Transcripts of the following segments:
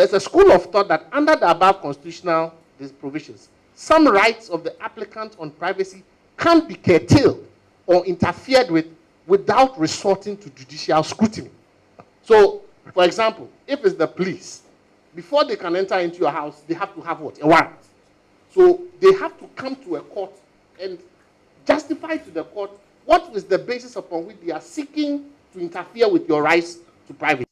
there's a school of thought that under the above constitutional provisions, some rights of the applicant on privacy can be curtailed or interfered with without resorting to judicial scrutiny. So, for example, if it's the police, before they can enter into your house, they have to have what? A warrant. So they have to come to a court and justify to the court what is the basis upon which they are seeking to interfere with your rights to privacy.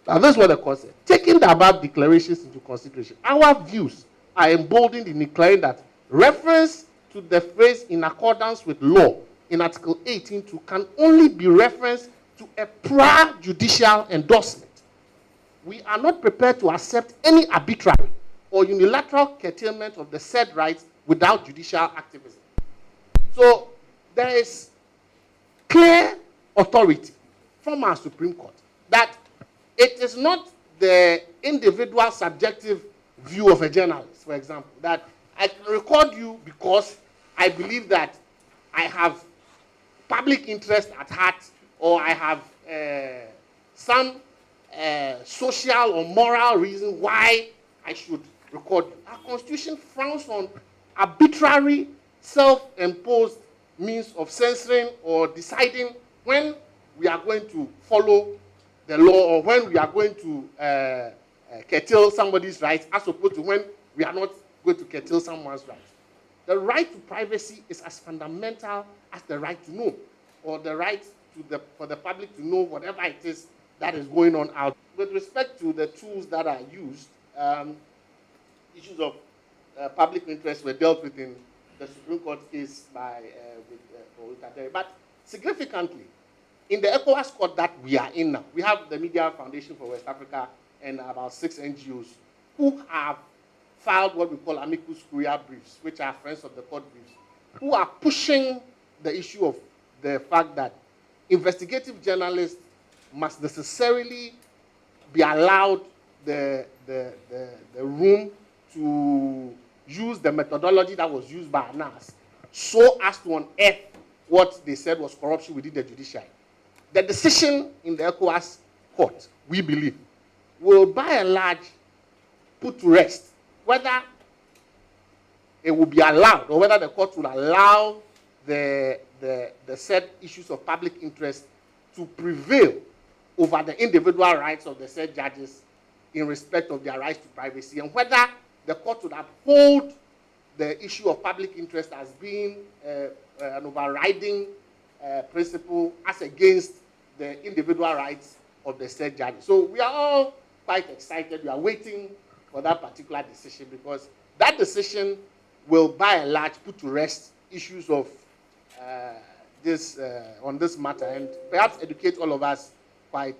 Now, that's what the court said. Taking the above declarations into consideration, our views are emboldened in declaring that reference to the phrase "in accordance with law" in Article 18(2) can only be referenced to a prior judicial endorsement. We are not prepared to accept any arbitrary or unilateral curtailment of the said rights without judicial activism. So there is clear authority from our Supreme Court that it is not the individual subjective view of a journalist, for example, that I can record you because I believe that I have public interest at heart, or I have some social or moral reason why I should record you. Our Constitution frowns on arbitrary, self-imposed means of censoring or deciding when we are going to follow the law or when we are going to curtail somebody's rights, as opposed to when we are not going to curtail someone's rights. The right to privacy is as fundamental as the right to know, or the right for the public to know whatever it is that is going on out. With respect to the tools that are used, issues of public interest were dealt with in the Supreme Court case by Kaderi. But significantly, in the ECOWAS court that we are in now, we have the Media Foundation for West Africa and about 6 NGOs who have filed what we call amicus curiae briefs, which are friends of the court briefs, who are pushing the issue of the fact that investigative journalists must necessarily be allowed the room to use the methodology that was used by ANAS so as to unearth what they said was corruption within the judiciary. The decision in the ECOWAS court, we believe, will by and large put to rest whether it will be allowed or whether the court will allow the said issues of public interest to prevail over the individual rights of the said judges in respect of their rights to privacy, and whether the court would uphold the issue of public interest as being an overriding principle as against the individual rights of the said judges. So we are all quite excited. We are waiting for that particular decision, because that decision will by and large put to rest issues of on this matter, and perhaps educate all of us quite